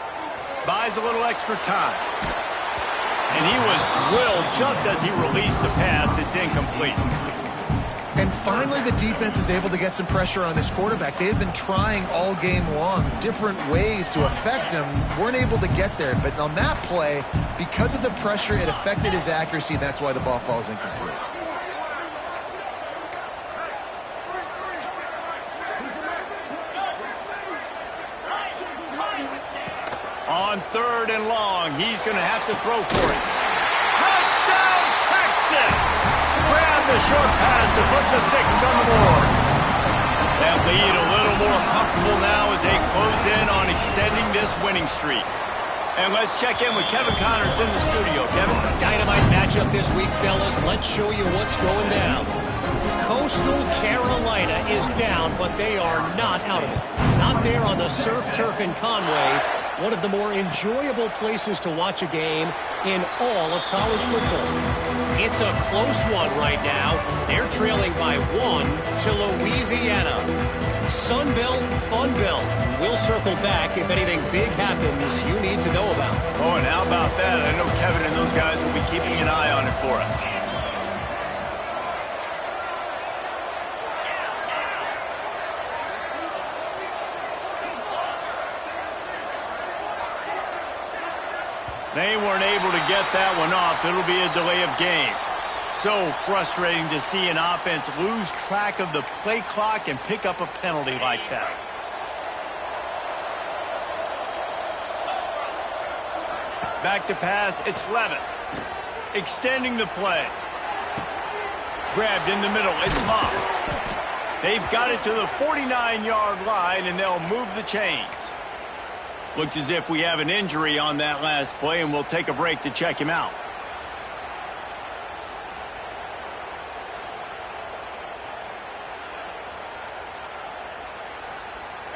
Buys a little extra time. And he was drilled just as he released the pass. It's incomplete. And finally, the defense is able to get some pressure on this quarterback. They had been trying all game long different ways to affect him. Weren't able to get there. But on that play, because of the pressure, it affected his accuracy. And that's why the ball falls incomplete. On 3rd and long, he's going to have to throw for it. Touchdown, Texas! Grab the short pass to put the 6 on the board. That lead a little more comfortable now as they close in on extending this winning streak. And let's check in with Kevin Connors in the studio. Kevin? Dynamite matchup this week, fellas. Let's show you what's going down. Coastal Carolina is down, but they are not out of it. Not there on the surf turf in Conway. One of the more enjoyable places to watch a game in all of college football. It's a close one right now. They're trailing by 1 to Louisiana. Sun Belt, Fun Belt. We'll circle back if anything big happens you need to know about. Oh, and how about that? I know Kevin and those guys will be keeping an eye on it for us. They weren't able to get that one off. It'll be a delay of game. So frustrating to see an offense lose track of the play clock and pick up a penalty like that. Back to pass, it's Levitt. Extending the play. Grabbed in the middle, it's Moss. They've got it to the 49-yard line, and they'll move the chains. Looks as if we have an injury on that last play, and we'll take a break to check him out.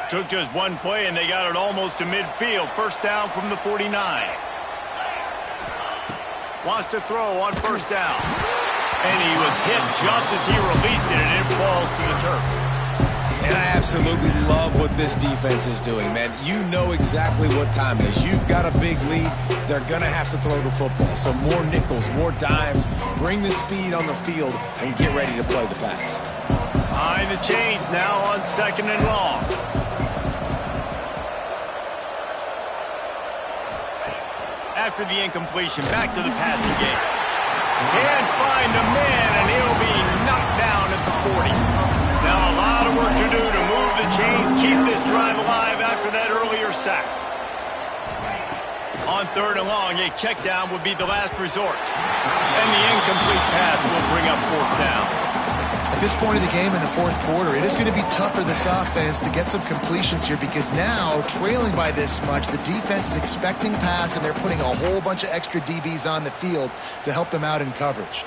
Took just one play, and they got it almost to midfield. First down from the 49. Wants to throw on first down. And he was hit just as he released it, and it falls to the turf. And I absolutely love what this defense is doing, man. You know exactly what time it is. You've got a big lead. They're going to have to throw the football. So more nickels, more dimes. Bring the speed on the field and get ready to play the pass. Behind the chains now on 2nd and long. After the incompletion, back to the passing game. Can't find a man, and he'll be knocked down at the 40. Now a lot of work to do to move the chains, keep this drive alive after that earlier sack. On 3rd and long, a check down would be the last resort. And the incomplete pass will bring up 4th down. At this point in the game in the 4th quarter, it is going to be tough for this offense to get some completions here because now, trailing by this much, the defense is expecting pass, and they're putting a whole bunch of extra DBs on the field to help them out in coverage.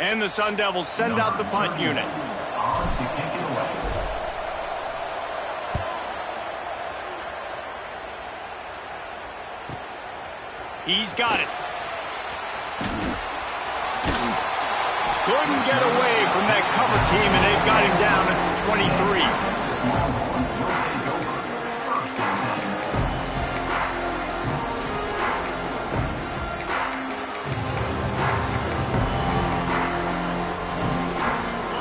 And the Sun Devils send out the punt unit. He's got it. Couldn't get away from that cover team, and they've got him down at the 23.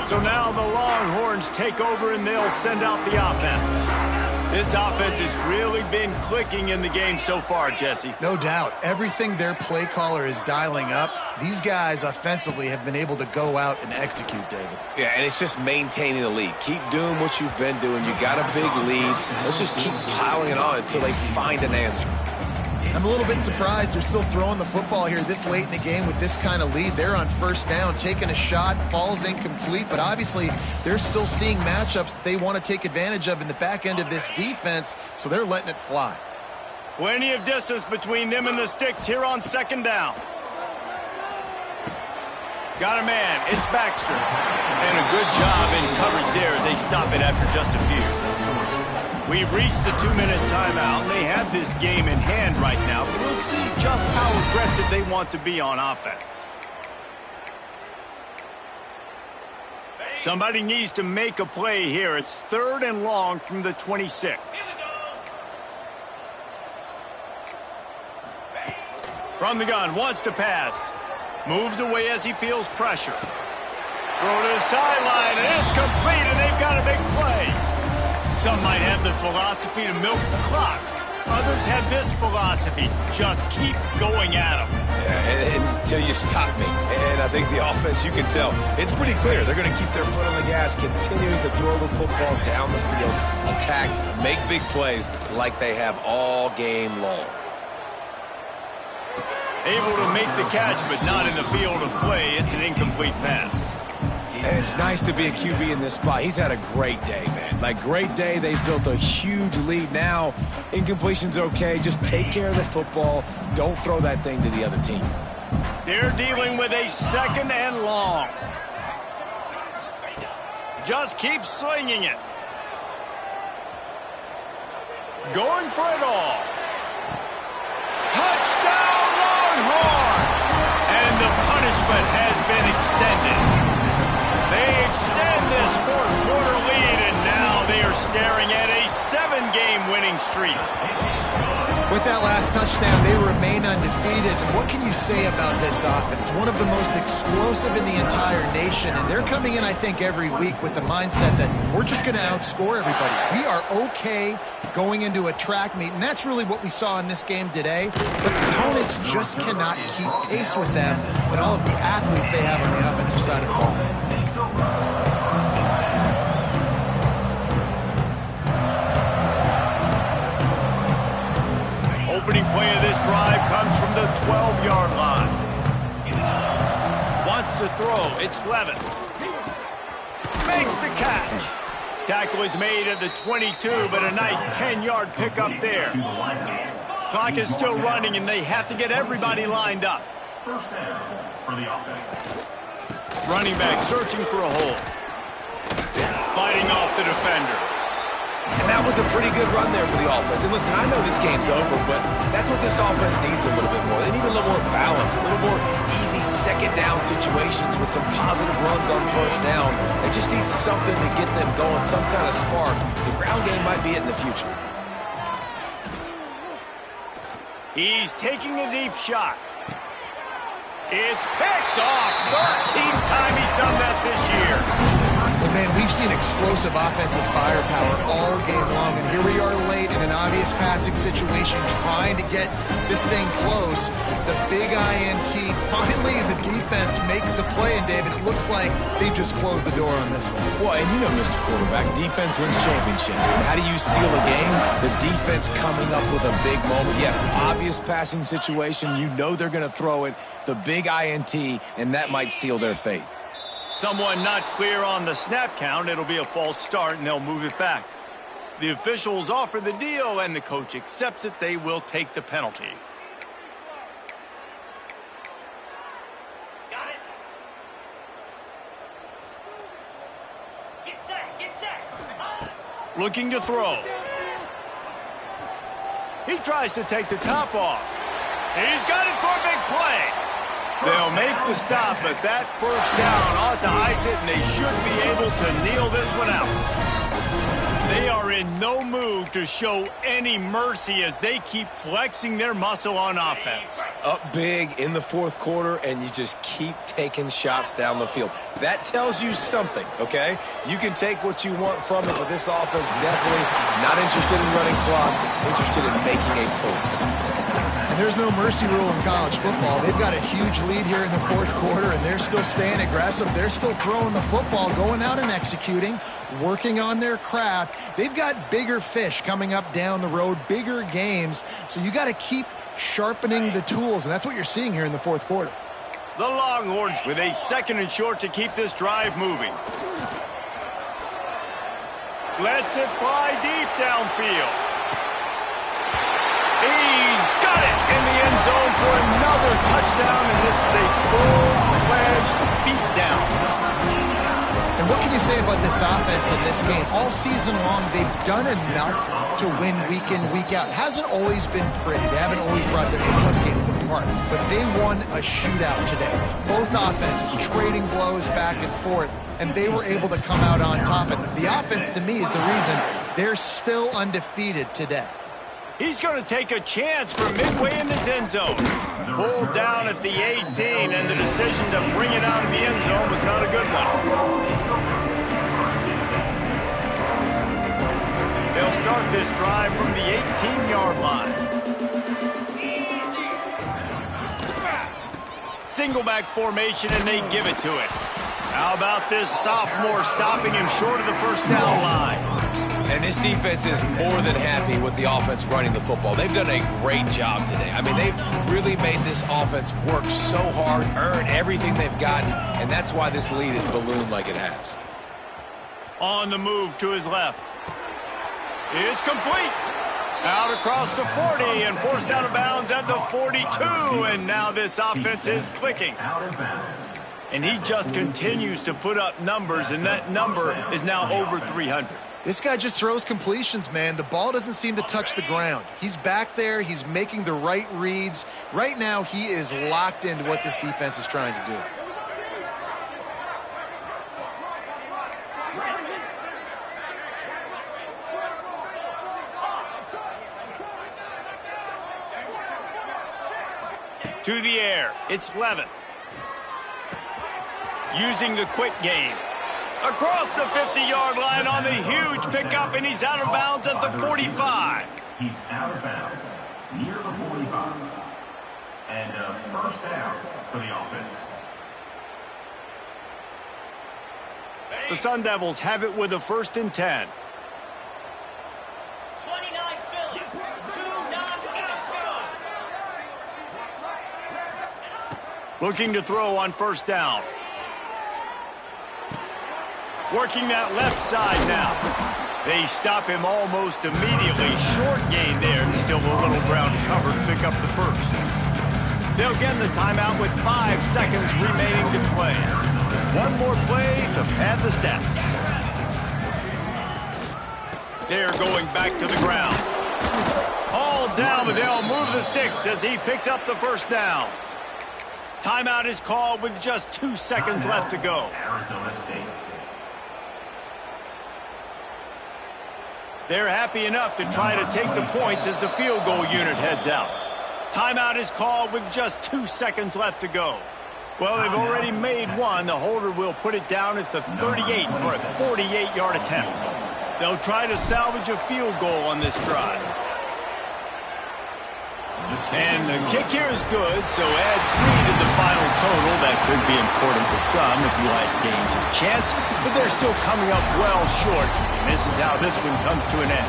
So now the Longhorns take over, and they'll send out the offense. This offense has really been clicking in the game so far, Jesse. No doubt. Everything their play caller is dialing up, these guys offensively have been able to go out and execute, David. Yeah, and it's just maintaining the lead. Keep doing what you've been doing. You got a big lead. Let's just keep piling it on until they find an answer. I'm a little bit surprised they're still throwing the football here this late in the game with this kind of lead. They're on 1st down, taking a shot, falls incomplete, but obviously they're still seeing matchups that they want to take advantage of in the back end of this defense, so they're letting it fly. Plenty of distance between them and the sticks here on 2nd down. Got a man, it's Baxter. And a good job in coverage there as they stop it after just a few. We've reached the 2-minute timeout, and they have this game in hand right now, but we'll see just how aggressive they want to be on offense. Somebody needs to make a play here. It's 3rd and long from the 26. From the gun, wants to pass. Moves away as he feels pressure. Throw to the sideline, and it's complete, and they've got a big play. Some might have the philosophy to milk the clock. Others have this philosophy, just keep going at them. Yeah, until you stop me. And I think the offense, you can tell, it's pretty clear. They're going to keep their foot on the gas, continuing to throw the football down the field, attack, make big plays like they have all game long. Able to make the catch, but not in the field of play. It's an incomplete pass. And it's nice to be a QB in this spot. He's had a great day, man. Like, great day. They've built a huge lead now. Incompletion's okay. Just take care of the football. Don't throw that thing to the other team. They're dealing with a 2nd and long. Just keep slinging it. Going for it all. Touchdown, Longhorn! And the punishment has been extended. They extend this 4th quarter lead, and now they are staring at a 7-game winning streak. With that last touchdown, they remain undefeated. And what can you say about this offense? One of the most explosive in the entire nation. And they're coming in, I think, every week with the mindset that we're just going to outscore everybody. We are okay going into a track meet. And that's really what we saw in this game today. But opponents just cannot keep pace with them and all of the athletes they have on the offensive side of the ball. Opening play of this drive comes from the 12-yard line. Wants to throw. It's Levin. Makes the catch. Tackle is made at the 22, but a nice 10-yard pickup there. Clock is still running, and they have to get everybody lined up. First down for the offense. Running back searching for a hole. Fighting off the defender. And that was a pretty good run there for the offense. And listen, I know this game's over, but that's what this offense needs a little bit more. They need a little more balance, a little more easy second down situations with some positive runs on first down. They just need something to get them going, some kind of spark. The ground game might be it in the future. He's taking a deep shot. It's picked off. 13th time he's done that this year. Well, man, we've seen explosive offensive firepower all game long, and here we are late in an obvious passing situation trying to get this thing close. The big INT, finally the defense makes a play, and David, it looks like they just closed the door on this one. Well, and you know, Mr. Quarterback, defense wins championships. And how do you seal a game? The defense coming up with a big moment. Yes, obvious passing situation. You know they're going to throw it. The big INT, and that might seal their fate. Someone not clear on the snap count. It'll be a false start, and they'll move it back. The officials offer the deal, and the coach accepts it. They will take the penalty. Got it. Get set. Get set. Looking to throw. He tries to take the top off. He's got it for a big play. They'll make the stop, but that first down ought to ice it, and they should be able to kneel this one out. They are in no mood to show any mercy as they keep flexing their muscle on offense. Up big in the fourth quarter, and you just keep taking shots down the field. That tells you something, okay? You can take what you want from it, but this offense definitely not interested in running clock, interested in making a point. There's no mercy rule in college football. They've got a huge lead here in the fourth quarter, and they're still staying aggressive. They're still throwing the football, going out and executing, working on their craft. They've got bigger fish coming up down the road, bigger games. So you got to keep sharpening the tools, and that's what you're seeing here in the fourth quarter. The Longhorns with a 2nd and short to keep this drive moving. Lets it fly deep downfield. He's got it in the end zone for another touchdown, and this is a full-fledged beatdown. And what can you say about this offense in this game? All season long, they've done enough to win week in, week out. It hasn't always been pretty. They haven't always brought their A-plus game to the park, but they won a shootout today. Both offenses trading blows back and forth, and they were able to come out on top. And the offense, to me, is the reason they're still undefeated today. He's going to take a chance from midway in his end zone. Pulled down at the 18, and the decision to bring it out of the end zone was not a good one. They'll start this drive from the 18-yard line. Single back formation, and they give it to it. How about this sophomore stopping him short of the first down line? And this defense is more than happy with the offense running the football. They've done a great job today. I mean, they've really made this offense work so hard, earn everything they've gotten, and that's why this lead is ballooned like it has. On the move to his left. It's complete. Out across the 40 and forced out of bounds at the 42, and now this offense is clicking. And he just continues to put up numbers, and that number is now over 300. This guy just throws completions, man. The ball doesn't seem to touch the ground. He's back there. He's making the right reads. Right now, he is locked into what this defense is trying to do. To the air. It's Levin. Using the quick game. Across the 50-yard line on the huge pickup, and he's out of bounds at the 45. He's out of bounds near the 45. And a first down for the offense. The Sun Devils have it with a 1st and 10. 29 Phillies. 2 non-catch. Looking to throw on 1st down. Working that left side now. They stop him almost immediately. Short gain there, and still a little ground to cover to pick up the 1st. They'll get the timeout with 5 seconds remaining to play. One more play to pad the stats. They're going back to the ground. All down, but they'll move the sticks as he picks up the 1st down. Timeout is called with just 2 seconds left to go. Arizona State. They're happy enough to try to take the points as the field goal unit heads out. Timeout is called with just 2 seconds left to go. Well, they've already made one. The holder will put it down at the 38 for a 48-yard attempt. They'll try to salvage a field goal on this drive. And the kick here is good, so add 3 to the final total. That could be important to some if you like games of chance, but they're still coming up well short. And this is how this one comes to an end.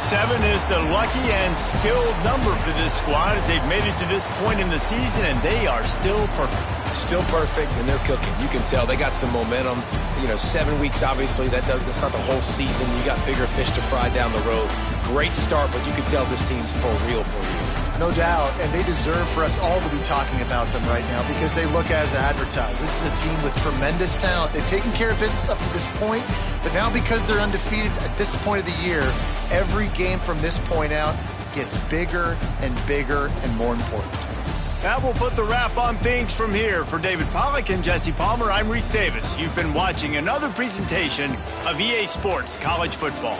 7 is the lucky and skilled number for this squad as they've made it to this point in the season, and they are still perfect. Still perfect, and they're cooking. You can tell they got some momentum. You know, 7 weeks, obviously, that's not the whole season. You got bigger fish to fry down the road. Great start, but you can tell this team's for real. No doubt, and they deserve for us all to be talking about them right now because they look as advertised. This is a team with tremendous talent. They've taken care of business up to this point, but now because they're undefeated at this point of the year, every game from this point out gets bigger and bigger and more important. That will put the wrap on things from here. For David Pollack and Jesse Palmer, I'm Reese Davis. You've been watching another presentation of EA Sports College Football.